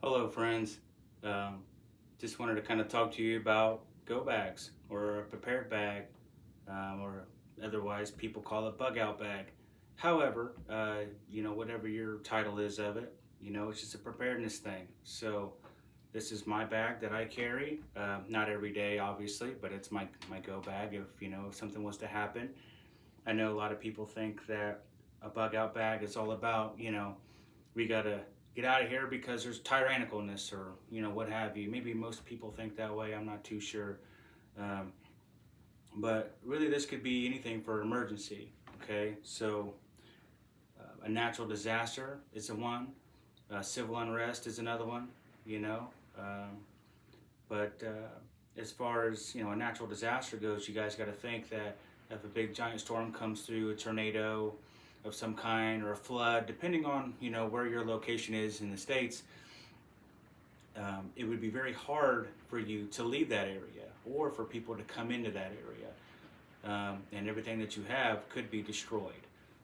Hello, friends. Um, just wanted to kind of talk to you about go bags or a prepared bag, or otherwise people call it bug out bag. However, whatever your title is of it, it's just a preparedness thing. So this is my bag that I carry. Not every day, obviously, but it's my go bag if something was to happen. I know a lot of people think that a bug out bag is all about, we gotta get out of here because there's tyrannicalness or what have you. Maybe most people think that way. I'm not too sure, um, but really this could be anything for emergency. Okay, so a natural disaster is a one. Civil unrest is another one. You know, um, but as far as a natural disaster goes, you guys got to think that if a big giant storm comes through, a tornado of some kind, or a flood, depending on where your location is in the states, it would be very hard for you to leave that area or for people to come into that area, and everything that you have could be destroyed.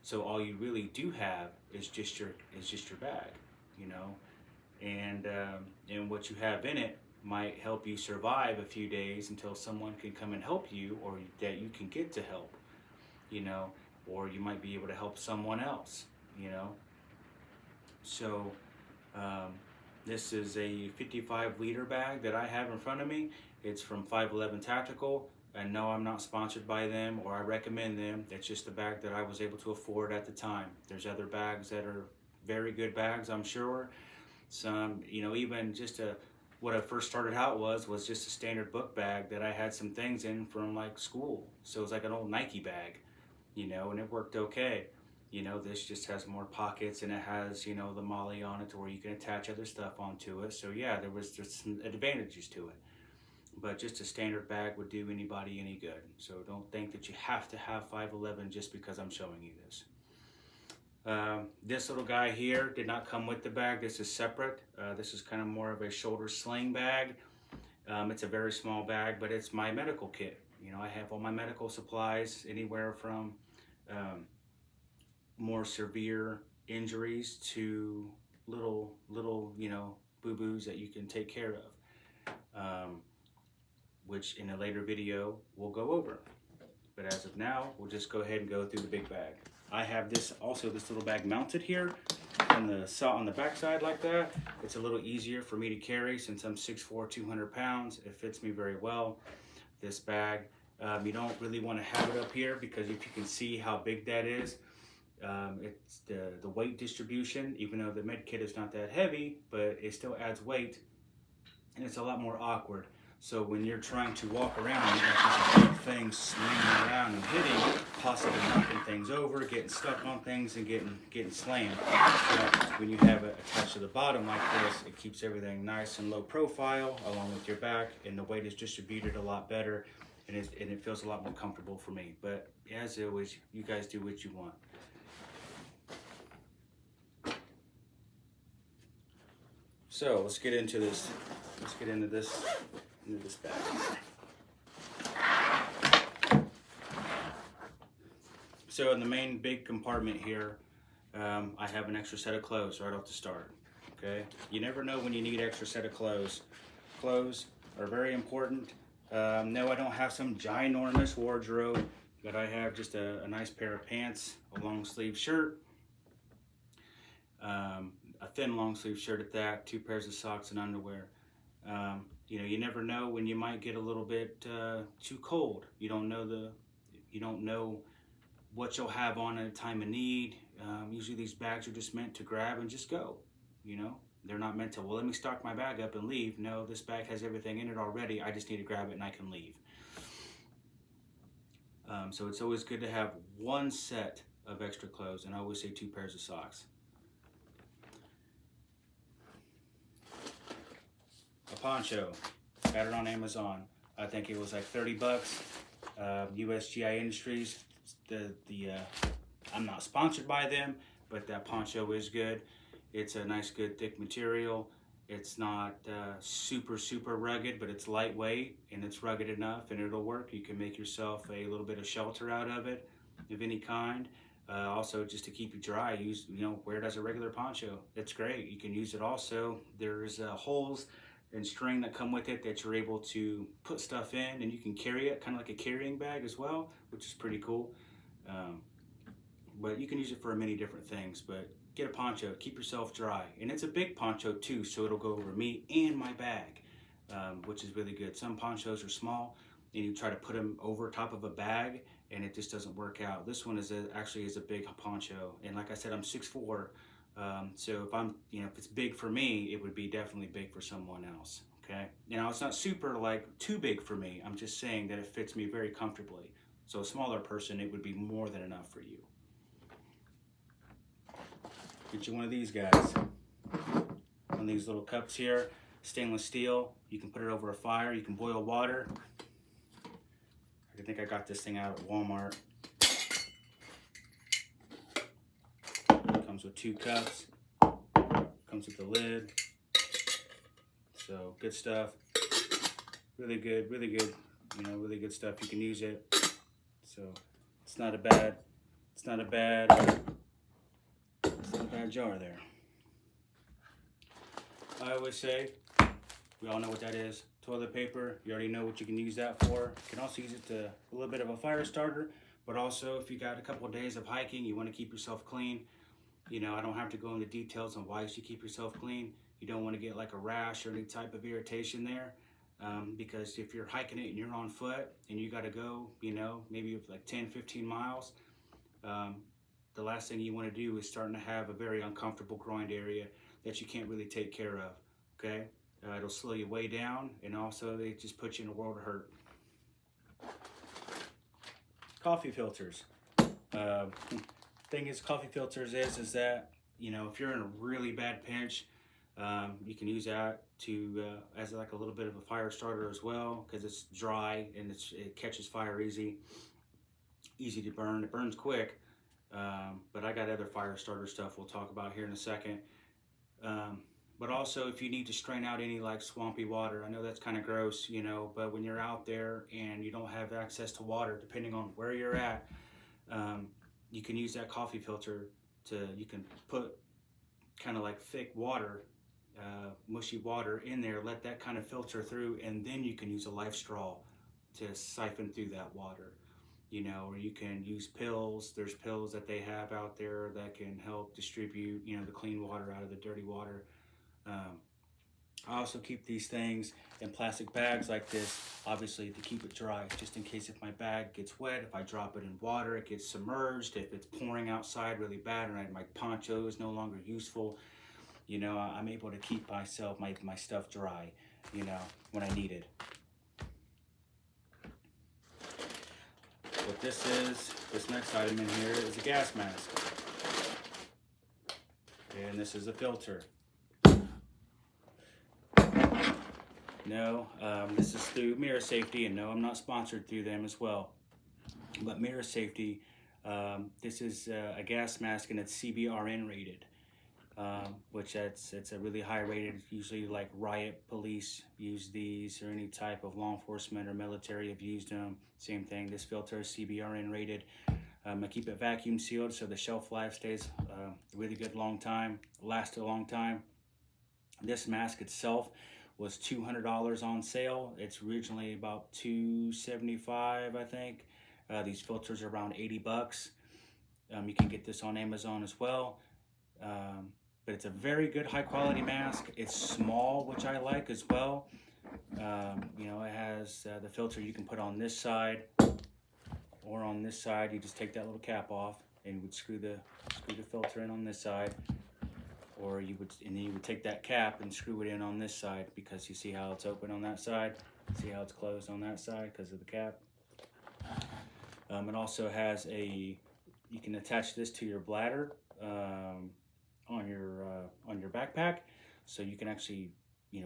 So all you really do have is just your bag, you know, and what you have in it might help you survive a few days until someone can come and help you, or that you can get to help, you know, or you might be able to help someone else, you know. So um, this is a 55-liter bag that I have in front of me. It's from 511 Tactical. And no, I'm not sponsored by them or I recommend them. It's just the bag that I was able to afford at the time. There's other bags that are very good bags, I'm sure. Some, even just what I first started out was just a standard book bag that I had some things in from like school. So it was like an old Nike bag, and it worked okay. This just has more pockets and it has, the MOLLE on it to where you can attach other stuff onto it. So yeah, there was just some advantages to it. But just a standard bag would do anybody any good. So don't think that you have to have 511 just because I'm showing you this. This little guy here did not come with the bag. This is separate. This is kind of more of a shoulder sling bag. It's a very small bag, but it's my medical kit. I have all my medical supplies, anywhere from more severe injuries to little boo-boos that you can take care of, which in a later video we'll go over. But as of now, we'll just go ahead and go through the big bag. I have this little bag mounted here on the back side like that. It's a little easier for me to carry since I'm 6'4", 200 pounds. It fits me very well. This bag, you don't really want to have it up here because if you can see how big that is, it's the weight distribution. Even though the med kit is not that heavy, but it still adds weight, and it's a lot more awkward. So when you're trying to walk around, you got these big things swinging around and hitting, possibly knocking things over, getting stuck on things, and getting slammed. But when you have it attached to the bottom like this, it keeps everything nice and low profile along with your back, and the weight is distributed a lot better, and it feels a lot more comfortable for me. But as always, you guys do what you want. So let's get into this. Let's get into this bag. So in the main big compartment here, I have an extra set of clothes right off the start. Okay, you never know when you need extra set of clothes. Clothes are very important. No, I don't have some ginormous wardrobe, but I have just a nice pair of pants, a long sleeve shirt, a thin long sleeve shirt at that, 2 pairs of socks and underwear. You never know when you might get a little bit too cold. You don't know what you'll have on at a time of need. Usually these bags are just meant to grab and just go. They're not meant to, well, let me stock my bag up and leave. No, this bag has everything in it already. I just need to grab it and I can leave. So it's always good to have one set of extra clothes, and I always say 2 pairs of socks. A poncho, got it on Amazon. I think it was like 30 bucks. USGI Industries. I'm not sponsored by them, but that poncho is good. It's a nice, good, thick material. It's not super rugged, but it's lightweight and it's rugged enough, and it'll work. You can make yourself a little bit of shelter out of it, of any kind. Also, just to keep you dry, wear it as a regular poncho. It's great. You can use it also. There's holes and string that come with it that you're able to put stuff in, and you can carry it kind of like a carrying bag as well, which is pretty cool. But you can use it for many different things. But get a poncho, keep yourself dry. And it's a big poncho too, so it'll go over me and my bag, which is really good. Some ponchos are small, and you try to put them over top of a bag, and it just doesn't work out. This one actually is a big poncho, and like I said, I'm 6'4", so if it's big for me, it would be definitely big for someone else. Okay, it's not super too big for me. I'm just saying that it fits me very comfortably. So a smaller person, it would be more than enough for you. Get you one of these guys. One of these little cups here, stainless steel. You can put it over a fire. You can boil water. I think I got this thing out at Walmart. Comes with 2 cups. Comes with the lid. So good stuff. Really good, really good. Really good stuff. You can use it. So it's not a bad jar there. I always say, we all know what that is. Toilet paper, you already know what you can use that for. You can also use it to a little bit of a fire starter, but also if you got a couple of days of hiking, you want to keep yourself clean. I don't have to go into details on why you should keep yourself clean. You don't want to get like a rash or any type of irritation there, because if you're hiking it and you're on foot and you got to go, maybe like 10, 15 miles, the last thing you want to do is starting to have a very uncomfortable groin area that you can't really take care of, okay? It'll slow you way down, and also it just puts you in a world of hurt. Coffee filters. Thing is, coffee filters is that, if you're in a really bad pinch, you can use that as like a little bit of a fire starter as well, because it's dry and it catches fire easy to burn. It burns quick, but I got other fire starter stuff we'll talk about here in a second. But also, if you need to strain out any like swampy water, I know that's kind of gross, but when you're out there and you don't have access to water, depending on where you're at, you can use that coffee filter you can put kind of like thick water, mushy water in there, let that kind of filter through, and then you can use a life straw to siphon through that water. Or you can use pills. There's pills that they have out there that can help distribute, the clean water out of the dirty water. I also keep these things in plastic bags like this, obviously to keep it dry, just in case if my bag gets wet, if I drop it in water, it gets submerged, if it's pouring outside really bad and my poncho is no longer useful, I'm able to keep my stuff dry, when I need it. What this next item in here is a gas mask. And this is a filter. No, this is through Mirror Safety, and no, I'm not sponsored through them as well. But Mirror Safety, this is a gas mask, and it's CBRN rated, which it's a really high rated. Usually, like riot police use these, or any type of law enforcement or military have used them. Same thing. This filter is CBRN rated. I keep it vacuum sealed, so the shelf life stays a really good long time, lasts a long time. This mask itself was $200 on sale. It's originally about $275, I think. These filters are around $80. You can get this on Amazon as well. But it's a very good high quality mask. It's small, which I like as well. It has the filter you can put on this side or on this side. You just take that little cap off and you would screw the filter in on this side. Or you would take that cap and screw it in on this side, because you see how it's open on that side, see how it's closed on that side because of the cap. It also has you can attach this to your bladder on your backpack, so you can actually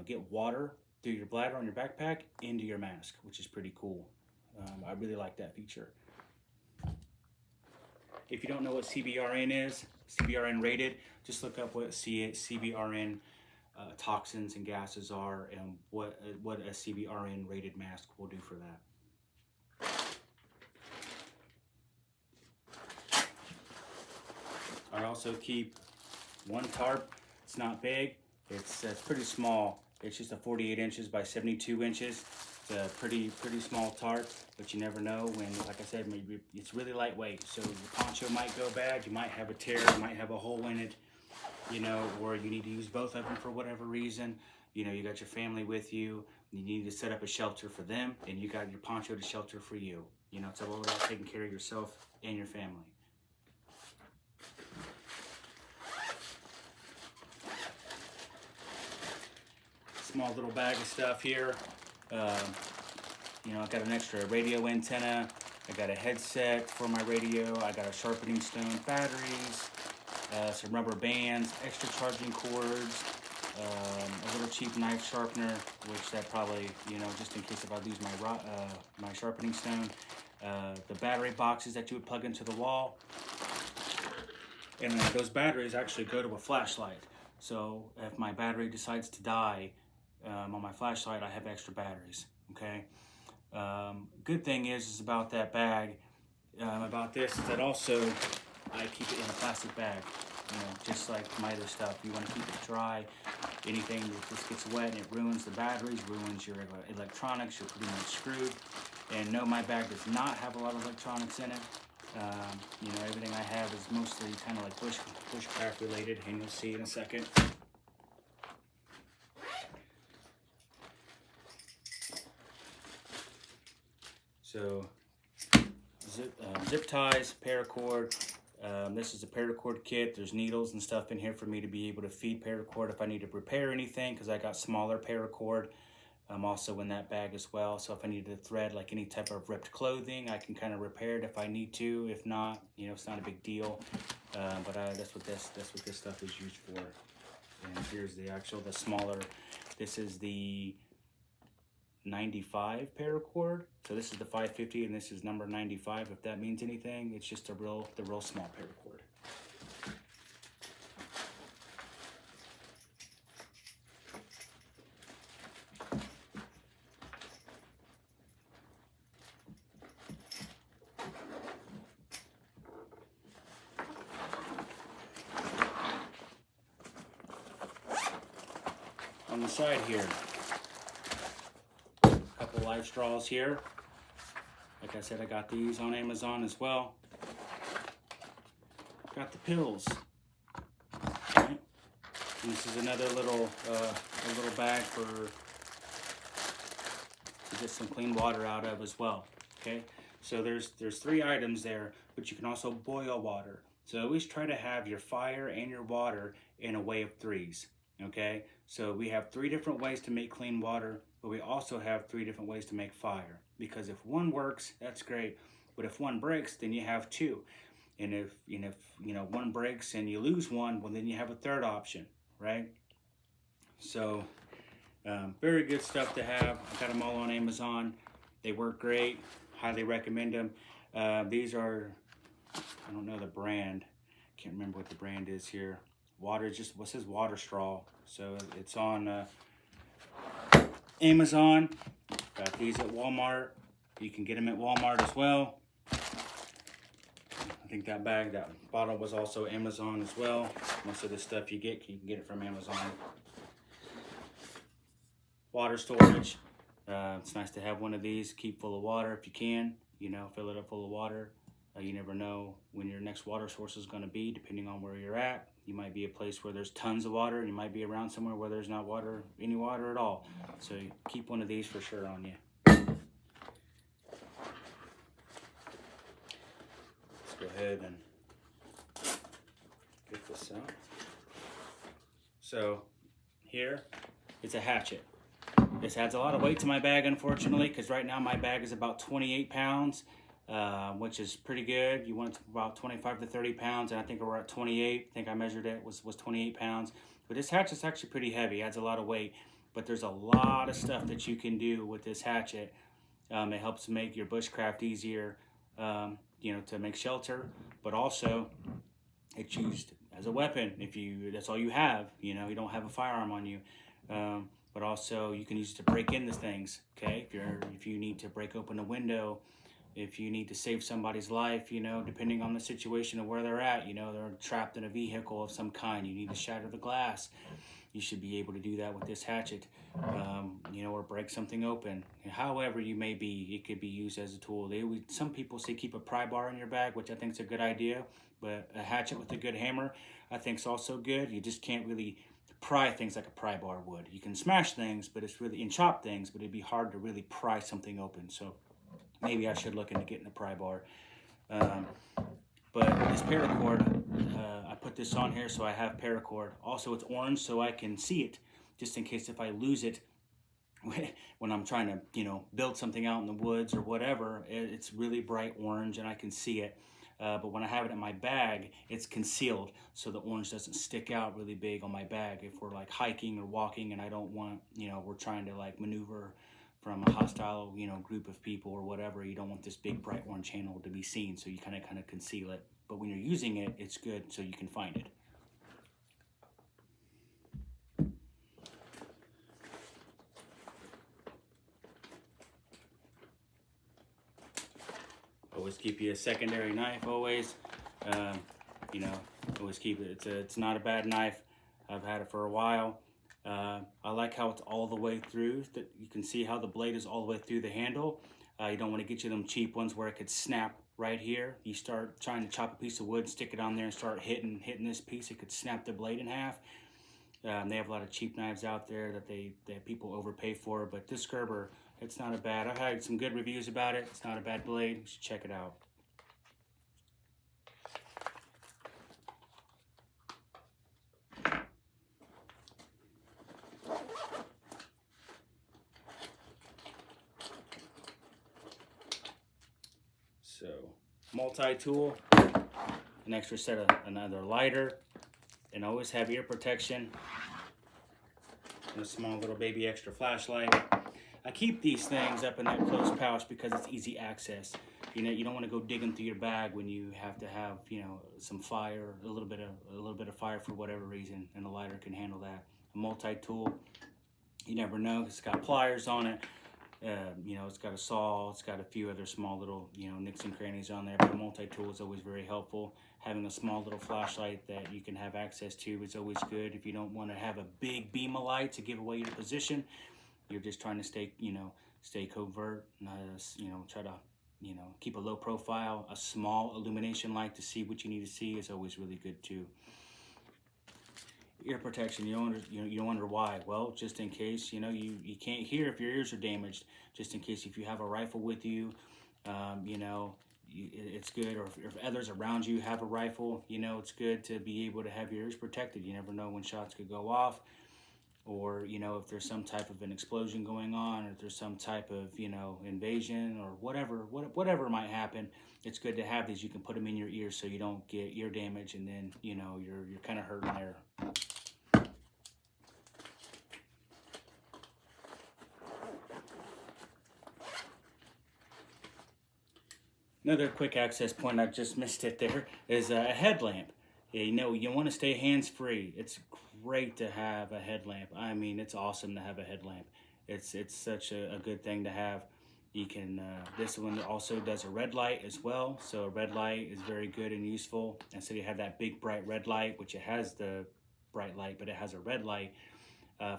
get water through your bladder on your backpack into your mask, which is pretty cool. I really like that feature. If you don't know what CBRN is, CBRN rated, just look up what CBRN toxins and gases are, and what a CBRN rated mask will do for that. I also keep one tarp. It's not big. It's pretty small. It's just a 48 inches by 72 inches. It's a pretty small tarp, but you never know when, like I said, maybe it's really lightweight. So your poncho might go bad. You might have a tear. You might have a hole in it, you know, or you need to use both of them for whatever reason. You know, you got your family with you. You need to set up a shelter for them, and you got your poncho to shelter for you. You know, it's all about taking care of yourself and your family. Small little bag of stuff here. You know, I got an extra radio antenna. I got a headset for my radio. I got a sharpening stone, batteries, some rubber bands, extra charging cords, a little cheap knife sharpener, which that probably, you know, just in case if I lose my sharpening stone. The battery boxes that you would plug into the wall. And those batteries actually go to a flashlight. So if my battery decides to die on my flashlight, I have extra batteries, okay? Good thing is about that bag, about this, is that also I keep it in a plastic bag, you know, just like my other stuff. You want to keep it dry. Anything that just gets wet and it ruins the batteries, ruins your electronics, you're pretty much screwed. And no, my bag does not have a lot of electronics in it. You know, everything I have is mostly kind of like bushcraft related, and you'll see in a second. So, zip ties, paracord. This is a paracord kit. There's needles and stuff in here for me to be able to feed paracord if I need to repair anything, because I got smaller paracord. Also in that bag as well. So if I need to thread like any type of ripped clothing, I can kind of repair it if I need to. If not, you know, it's not a big deal. But that's what this stuff is used for. And here's the smaller. This is the 95 paracord. So this is the 550 and this is number 95. If that means anything, it's just the real small paracord. On the side here, a couple live straws here. Like I said, I got these on Amazon as well. Got the pills. Right. And this is another little bag to get some clean water out of as well. Okay, so there's 3 items there, but you can also boil water. So always try to have your fire and your water in a way of 3s. Okay, so we have 3 different ways to make clean water, but we also have 3 different ways to make fire. Because if one works, that's great, but if one breaks, then you have 2. And if you know one breaks and you lose one, well then you have a 3rd option, right? So very good stuff to have. I got them all on Amazon. They work great. Highly recommend them. These are, I don't know the brand. Can't remember what the brand is here. Water, just what says water straw. So it's on Amazon. Got these at Walmart. You can get them at Walmart as well. I think that bottle was also Amazon as well. Most of the stuff you can get it from Amazon. Water storage. It's nice to have one of these. Keep full of water if you can. You know, fill it up full of water. You never know when your next water source is going to be, depending on where you're at. You might be a place where there's tons of water, and you might be around somewhere where there's not any water at all. So keep one of these for sure on you. Let's go ahead and get this out. So here, it's a hatchet. This adds a lot of weight to my bag, unfortunately, because right now my bag is about 28 pounds. Which is pretty good. You want about 25 to 30 pounds, and I think we're at 28. I think I measured it, was 28 pounds. But this hatchet's actually pretty heavy, adds a lot of weight. But there's a lot of stuff that you can do with this hatchet. It helps make your bushcraft easier, you know, to make shelter, but also it's used as a weapon if that's all you have, you know, you don't have a firearm on you. But also you can use it to break into things, okay? If you need to break open a window, if you need to save somebody's life, you know, depending on the situation of where they're at, you know, they're trapped in a vehicle of some kind, you need to shatter the glass. You should be able to do that with this hatchet, you know, or break something open. However you may be, it could be used as a tool. Some people say keep a pry bar in your bag, which I think is a good idea, but a hatchet with a good hammer, I think is also good. You just can't really pry things like a pry bar would. You can smash things, but it's really, and chop things, but it'd be hard to really pry something open. So maybe I should look into getting a pry bar. But this paracord, I put this on here so I have paracord. Also, it's orange so I can see it, just in case if I lose it when I'm trying to, you know, build something out in the woods or whatever. It's really bright orange and I can see it. But when I have it in my bag, it's concealed, so the orange doesn't stick out really big on my bag. If we're like hiking or walking and I don't want, you know, we're trying to like maneuver from a hostile, you know, group of people or whatever, you don't want this big bright orange handle to be seen, so you kind of conceal it. But when you're using it, it's good so you can find it. Always keep you a secondary knife, always. You know, always keep it. It's not a bad knife. I've had it for a while. I like how it's all the way through. That you can see how the blade is all the way through the handle. You don't want to get you them cheap ones where it could snap right here. You start trying to chop a piece of wood, stick it on there and start hitting this piece, it could snap the blade in half. They have a lot of cheap knives out there that people overpay for, but this Gerber, it's not a bad. I've had some good reviews about it. It's not a bad blade. You should check it out. So, multi-tool, an extra set of another lighter, and always have ear protection, and a small little baby extra flashlight. I keep these things up in that closed pouch because it's easy access. You know, you don't want to go digging through your bag when you have to have, you know, some fire, a little bit of fire for whatever reason, and a lighter can handle that. A multi-tool, you never know. It's got pliers on it. You know, it's got a saw. It's got a few other small little, you know, nicks and crannies on there. But a multi-tool is always very helpful. Having a small little flashlight that you can have access to is always good. If you don't want to have a big beam of light to give away your position, you're just trying to stay, you know, stay covert, you know, try to, you know, keep a low profile. A small illumination light to see what you need to see is always really good too. Ear protection, you don't wonder why. Well, just in case, you know, you can't hear if your ears are damaged. Just in case if you have a rifle with you, you know, it's good. Or if others around you have a rifle, you know, it's good to be able to have your ears protected. You never know when shots could go off. Or, you know, if there's some type of an explosion going on, or if there's some type of, you know, invasion or whatever might happen, it's good to have these. You can put them in your ears so you don't get ear damage, and then, you know, you're kind of hurting there. Another quick access point, I just missed it there, is a headlamp. You know, you want to stay hands-free. It's great to have a headlamp. I mean, it's awesome to have a headlamp. It's such a good thing to have. You can, this one also does a red light as well. So a red light is very good and useful. And so you have that big bright red light, which it has the bright light, but it has a red light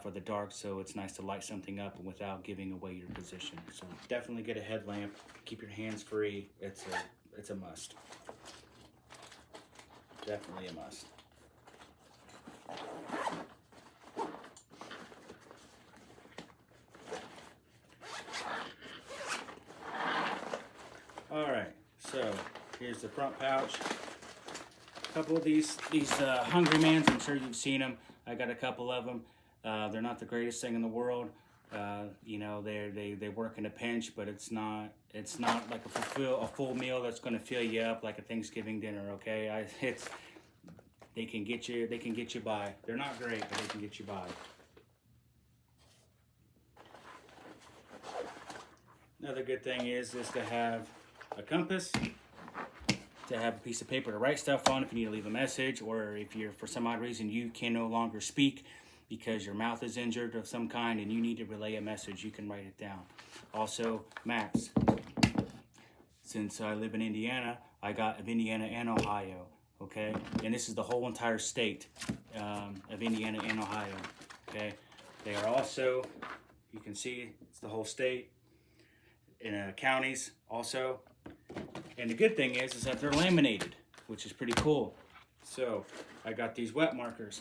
for the dark. So it's nice to light something up without giving away your position. So definitely get a headlamp. Keep your hands free. It's a must. Definitely a must. All right, so here's the front pouch. A couple of these Hungry Mans, I'm sure you've seen them. I got a couple of them. They're not the greatest thing in the world. You know, they work in a pinch, but it's not like a full meal that's going to fill you up like a Thanksgiving dinner. Okay, they can get you by. They're not great, but they can get you by. Another good thing is to have a compass, to have a piece of paper to write stuff on if you need to leave a message, or if you're, for some odd reason, you can no longer speak because your mouth is injured of some kind and you need to relay a message, you can write it down. Also, maps. since I live in Indiana, I got of Indiana and Ohio, okay? And this is the whole entire state of Indiana and Ohio, okay? They are also, you can see, it's the whole state, in counties also. And the good thing is that they're laminated, which is pretty cool. So I got these wet markers.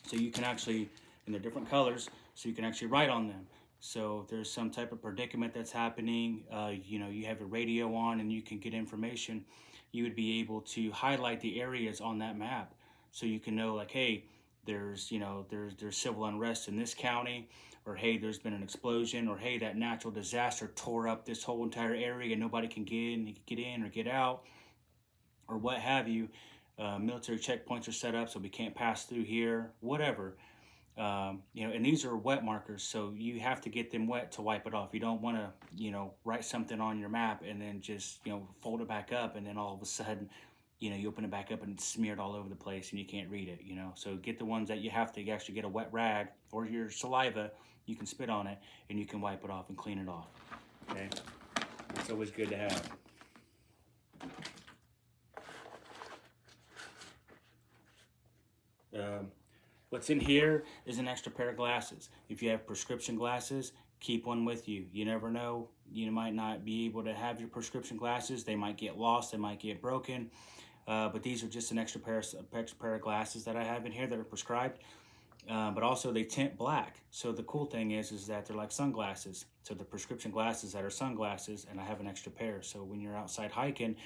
So you can actually, and they're different colors, so you can actually write on them. So if there's some type of predicament that's happening, you know, you have your radio on and you can get information, you would be able to highlight the areas on that map. So you can know like, hey, there's, you know, there's civil unrest in this county, or hey, there's been an explosion, or hey, that natural disaster tore up this whole entire area and nobody can get in or get out, or what have you. Military checkpoints are set up so we can't pass through here, whatever. You know, and these are wet markers, so you have to get them wet to wipe it off. You don't want to, you know, write something on your map and then just, you know, fold it back up, and then all of a sudden, you know, you open it back up and it's smeared all over the place and you can't read it, you know. So get the ones that you have to actually get a wet rag or your saliva, you can spit on it and you can wipe it off and clean it off, okay? It's always good to have. What's in here is an extra pair of glasses. If you have prescription glasses, keep one with you. You never know. You might not be able to have your prescription glasses. They might get lost. They might get broken. But these are just an extra pair of glasses that I have in here that are prescribed. But also they tint black. So the cool thing is that they're like sunglasses. So the prescription glasses that are sunglasses, and I have an extra pair. So when you're outside hiking,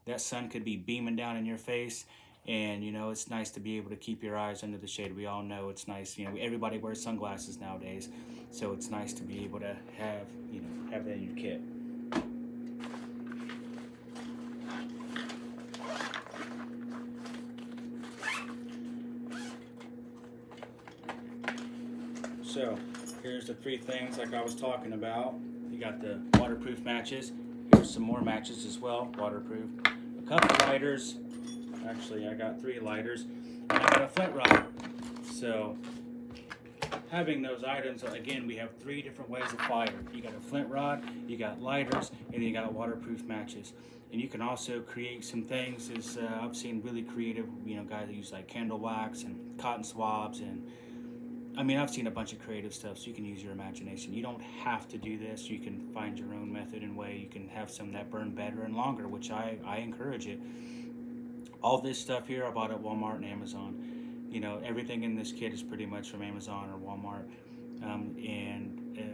that sun could be beaming down in your face. And, you know, it's nice to be able to keep your eyes under the shade. We all know it's nice. You know, everybody wears sunglasses nowadays. So it's nice to be able to have, you know, have that in your kit. So here's the three things like I was talking about. You got the waterproof matches. Here's some more matches as well, waterproof. A couple lighters. Actually, I got 3 lighters, and I got a flint rod. So, having those items, again, we have 3 different ways of fire. You got a flint rod, you got lighters, and then you got waterproof matches. And you can also create some things, as I've seen really creative, you know, guys that use like candle wax and cotton swabs, and I mean, I've seen a bunch of creative stuff, so you can use your imagination. You don't have to do this. You can find your own method and way. You can have some that burn better and longer, which I encourage it. All this stuff here I bought at Walmart and Amazon. You know, everything in this kit is pretty much from Amazon or Walmart.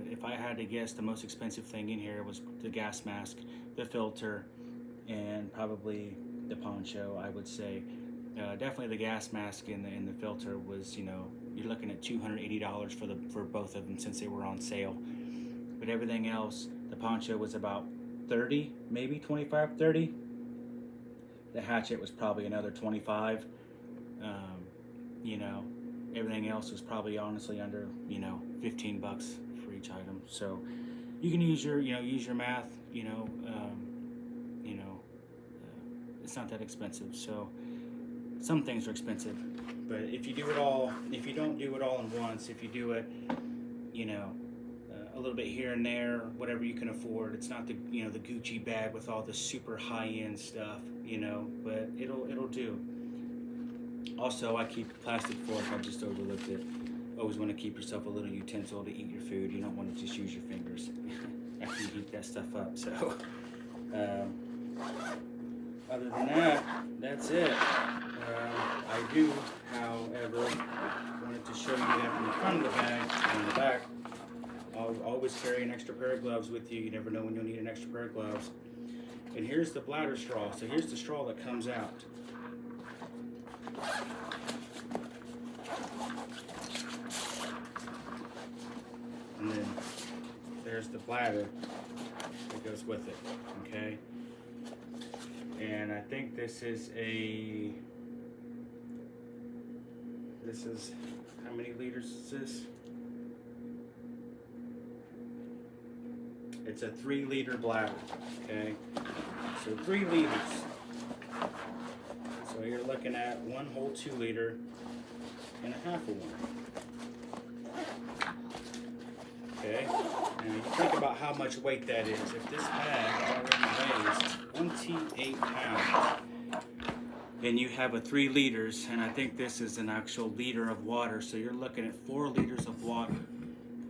If I had to guess, the most expensive thing in here was the gas mask, the filter, and probably the poncho, I would say. Definitely the gas mask and the filter was, you know, you're looking at $280 for both of them since they were on sale. But everything else, the poncho was about 30, maybe 25, 30. The hatchet was probably another 25. You know, everything else was probably honestly under, you know, 15 bucks for each item. So you can use your, you know, use your math, you know, it's not that expensive. So some things are expensive, but if you do it all, if you don't do it all in once, if you do it, you know, a little bit here and there, whatever you can afford. It's not the, you know, the Gucci bag with all the super high-end stuff, you know, but it'll do. Also, I keep a plastic fork. I just overlooked it. Always want to keep yourself a little utensil to eat your food. You don't want to just use your fingers after you heat that stuff up. So, other than that, that's it. I do, however, wanted to show you that from the front of the bag and the back. I'll always carry an extra pair of gloves with you. You never know when you'll need an extra pair of gloves. And here's the bladder straw. So here's the straw that comes out. And then there's the bladder that goes with it, okay? And I think this is how many liters is this? It's a 3-liter bladder, okay? So 3 liters. So you're looking at 1 whole 2 liter and a half of one. Okay, Now you think about how much weight that is. If this bag already weighs 28 pounds, and you have a 3 liters, and I think this is an actual liter of water, so you're looking at 4 liters of water,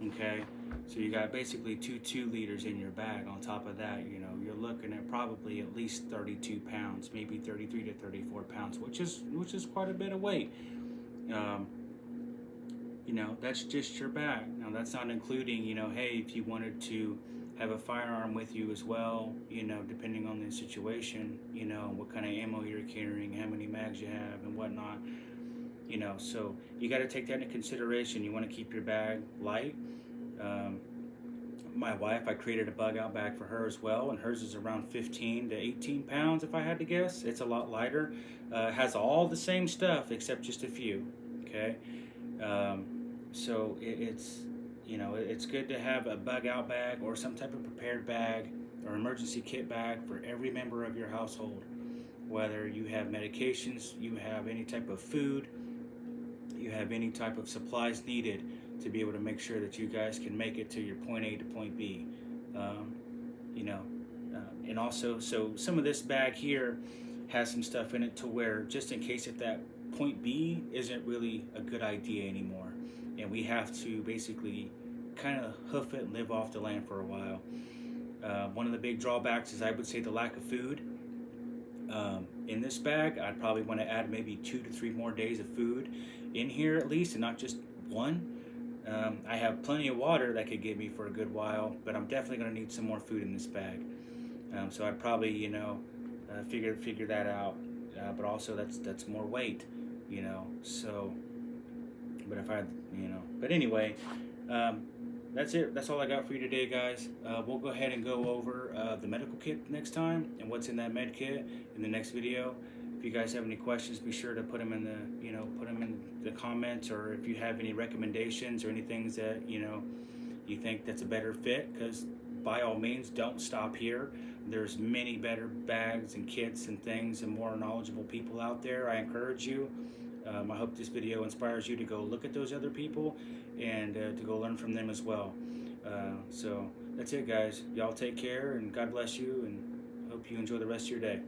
okay? So you got basically 2 liters in your bag. On top of that, you know, you're looking at probably at least 32 pounds, maybe 33 to 34 pounds, which is quite a bit of weight. You know, that's just your bag. Now that's not including, you know, hey, if you wanted to have a firearm with you as well, you know, depending on the situation, you know, what kind of ammo you're carrying, how many mags you have and whatnot, you know, so you got to take that into consideration. You want to keep your bag light. My wife, I created a bug out bag for her as well, and hers is around 15 to 18 pounds if I had to guess. It's a lot lighter. Has all the same stuff except just a few, okay? So it's, you know, it's good to have a bug out bag or some type of prepared bag or emergency kit bag for every member of your household. Whether you have medications, you have any type of food, you have any type of supplies needed to be able to make sure that you guys can make it to your point A to point B. You know, and also, so some of this bag here has some stuff in it to where just in case if that point B isn't really a good idea anymore, and we have to basically kind of hoof it and live off the land for a while. One of the big drawbacks is, I would say, the lack of food. In this bag, I'd probably want to add maybe 2 to 3 more days of food in here at least, and not just one. I have plenty of water that could get me for a good while, but I'm definitely going to need some more food in this bag. So I'd probably, you know, figure that out. But also that's more weight, you know. So, but if I, you know, but anyway, that's it. That's all I got for you today, guys. We'll go ahead and go over the medical kit next time and what's in that med kit in the next video. If you guys have any questions, be sure to put them in the, you know, put them in the comments, or if you have any recommendations or any things that, you know, you think that's a better fit, because by all means, don't stop here. There's many better bags and kits and things and more knowledgeable people out there. I encourage you. I hope this video inspires you to go look at those other people and to go learn from them as well. So that's it, guys. Y'all take care, and God bless you, and hope you enjoy the rest of your day.